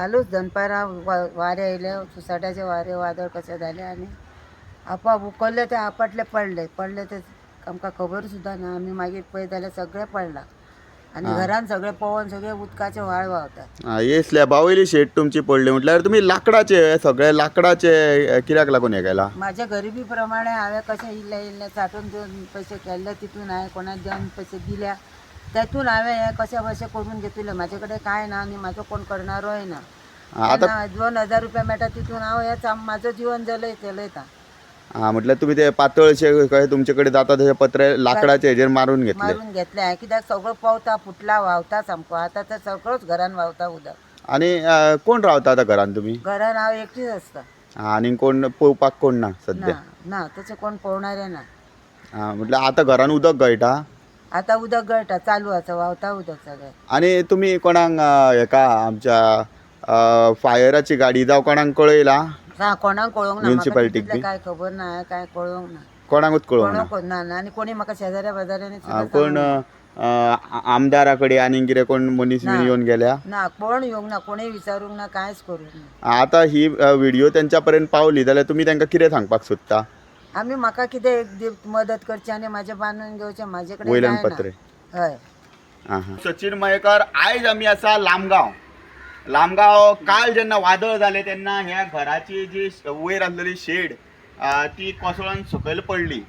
कालूच दनपारां वारे येयले, सुसाट्याचे वारे वादळ कशें जालें आनी आपोआप उखल्ले ते आपटले पडले ते आमकां खबर सुद्दां ना. आमी मागीर पळयत जाल्यार सगळें पडलां आनी घरान सगळें पवन सगळे उदकाचे व्हाळ व्हांवतात. हे स्लॅबावयली शेड तुमची पडली म्हटल्यार तुमी लाकडाचे सगळे लाकडाचे कित्याक लागून हे केला? म्हाज्या गरिबी प्रमाणे हांवें कशें इल्लें साठोवन घेवन पयशे केल्ले तितून हांवें कोणाक देवन पयशे दिल्या तेतून हांवें हें कशें करून घेतलें. म्हाजे कडेन कांय ना आनी म्हाजो कोण करणारोय ना. आतां 2000 रुपया मेळटा तितून हांव हेच म्हाजो जीवन चलयता. म्हटल्यार तुमी ते पातळशे कशें तुमचे कडेन जाता तशें पत्रे लाकडाचे हेजेर मारून घेतले. हांवें कित्याक सगळो पावता फुटला व्हांवता सामको. आतां तर सगळोच घरान व्हांवता उदक. आनी कोण रावता आतां घरान तुमी? घरान हांव एकटीच आसता. आनी कोण पळोवपाक कोण ना सद्या? ना तशें कोण पळोवणारे ना. म्हटल्यार आतां घरान उदक गळटा? आतां उदक गळटा, चालू आसा, व्हांवता उदक सगळें. आनी तुमी कोणाक हेका आमच्या फायराची गाडी जावं कोणाक कळयला? ना कोणाक कळोवंक ना. म्युनिसिपालिटीक बी काय खबर ना, काय कळोवंक ना. कोणाकूच कळोवंक ना? कोणाक ना. आनी कोणी म्हाका शेजाऱ्या पाजाऱ्यांनी कोण आमदारा कडेन आनी कितें कोण मनीस बीन येवन गेल्या? ना, कोण येवंक ना, कोणी विचारूंक ना, कांयच करूंक ना. आतां ही व्हिडिओ तेंच्या पर्यंत पावली जाल्यार तुमी तांकां कितें सांगपाक सोदता? आमी म्हाका कितें एक मदत करची आनी म्हाजें बांदून घेवचें. म्हाजे कडेन वयल्यान कांय ना. पत्रे. हय. सचिन मयेकर, आयज आमी आसा लामगांव. काल जेन्ना वादळ जालें तेन्ना ह्या घराची जी वयर आसलेली शेड ती कोसळून सकयल पडली.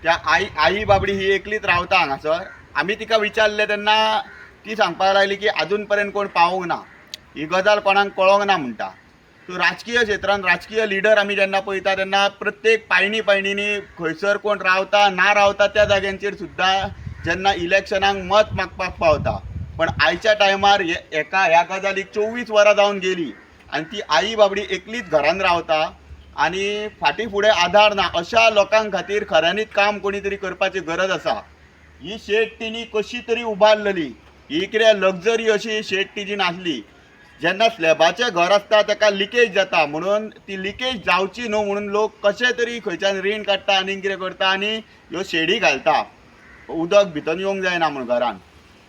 त्या आई बाबडी ही एकलीच रावता हांगासर. आमी तिका विचारलें तेन्ना ती सांगपाक लागली की आजून पर्यंत कोण पावूंक ना, ही गजाल कोणाक कळोंक ना म्हणटा. सो राजकीय क्षेत्रांत राजकीय लिडर आमी जेन्ना पळयता तेन्ना प्रत्येक पायणींनी खंयसर कोण रावता ना रावता त्या जाग्यांचेर सुद्दां जेन्ना इलेक्शनाक मत मागपाक पावता. पण आयच्या टायमार ह्या गजालीक 24 वरां जावन गेली आनी ती आई बाबडी एकलीच घरान रावता आनी फाटीं फुडें आधार ना. अशा लोकांक खातीर खऱ्यांनीच काम कोणी तरी करपाची गरज आसा. ही शेड तिणी कशी तरी उबारलेली. ही कितें लग्जरी अशी शेड तिची नासली. जेन्ना स्लॅबाचें घर आसता ताका लिकेज जाता म्हणून ती लिकेज जावची न्हू म्हणून लोक कशे तरी खंयच्यान रीण काडटा आनी कितें करता आनी ह्यो शेडी घालता उदक भितर येवंक जायना म्हूण घरान.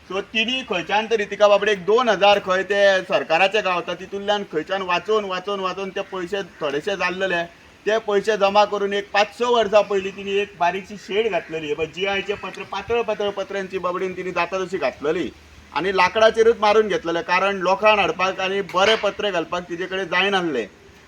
सो तिणी खंयच्यान तरी तिका बाबडेक 2000 खंय ते सरकाराचे गावता तितूंतल्यान खंयच्यान वाचोवन ते पयशे थोडेशे जाल्लेले ते पयशे जमा करून एक 5-6 वर्सां पयलीं तिणी एक बारीकशी शेड घातलेली. GIचे पत्र पातळ पत्र्यांची बाबडीन तिणी जाता तशी घातलेली आनी लाकडाचेरूच मारून घेतलेले कारण लोकांक हाडपाक आनी बरे पत्रे घालपाक तिजे कडेन जायनासले.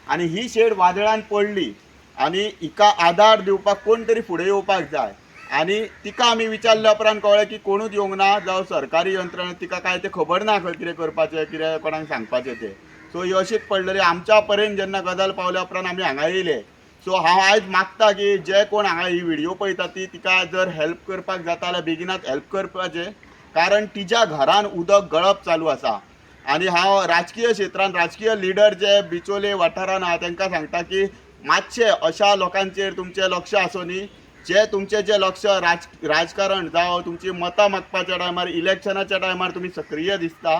आनी ही शेड वादळान पडली आनी हिका आधार दिवपाक कोण तरी फुडें येवपाक जाय. आनी तिका आमी विचारल्या उपरांत कळ्ळें की कोणूच येवंक ना. जावं सरकारी यंत्रणा तिका काय ते खबर ना खंय कितें करपाचें कितें कोणाक सांगपाचें तें. सो ही अशीच पडलेली. आमच्या पर्यंत जेन्ना गजाल पावल्या उपरांत आमी हांगा येयले. सो हांव आयज मागता की जे कोण हांगा ही व्हिडिओ पळयता ती तिका जर हेल्प करपाक जाता जाल्यार बेगिनात हेल्प करपाचें कारण तिच्या घरान उदक गळप चालू आसा. आनी हांव राजकीय क्षेत्रांत राजकीय लिडर जे बिचोले वाठारान आहा तांकां सांगता की मातशें अशा लोकांचेर तुमचें लक्ष आसूनी जे तुमचें जे लक्ष राजकारण जावं तुमची मतां मागपाच्या टायमार इलेक्शनाच्या टायमार तुमी सक्रीय दिसता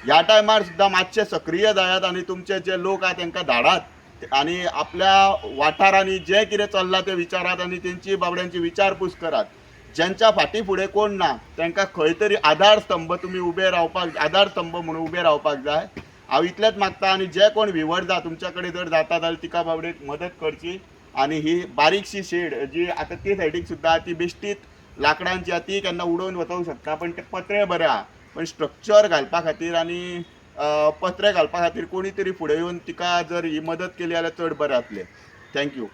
ह्या टायमार सुद्दां मातशे सक्रीय जायात आनी तुमचे जे लोक आहा तांकां धाडात आनी आपल्या वाठारांनी जें कितें चल्लां तें विचारात आनी तेंची बाबड्यांची विचारपूस करात. ज्यांच्या फाटीं फुडें कोण ना तांकां खंय तरी आधारस्तंभ तुमी उबे रावपाक आधारस्तंभ म्हणून उबे रावपाक जाय. हांव इतलेंच मागता आनी जे कोण विवर जा तुमच्या कडेन जर जाता जाल्यार तिका बाबडेक मदत करची. आनी ही बारीकशी शेड जी आतां ते सायडीक सुद्दां ती बेश्टीत लाकडांची आहा ती केन्ना उडोवन वचूंक शकता पण ते पत्रे बरे आहा पण स्ट्रक्चर घालपा खातीर आनी पत्रे घालपा खातीर कोणी तरी फुडें येवन तिका जर ही मदत केली जाल्यार चड बरें जातलें. थँक्यू.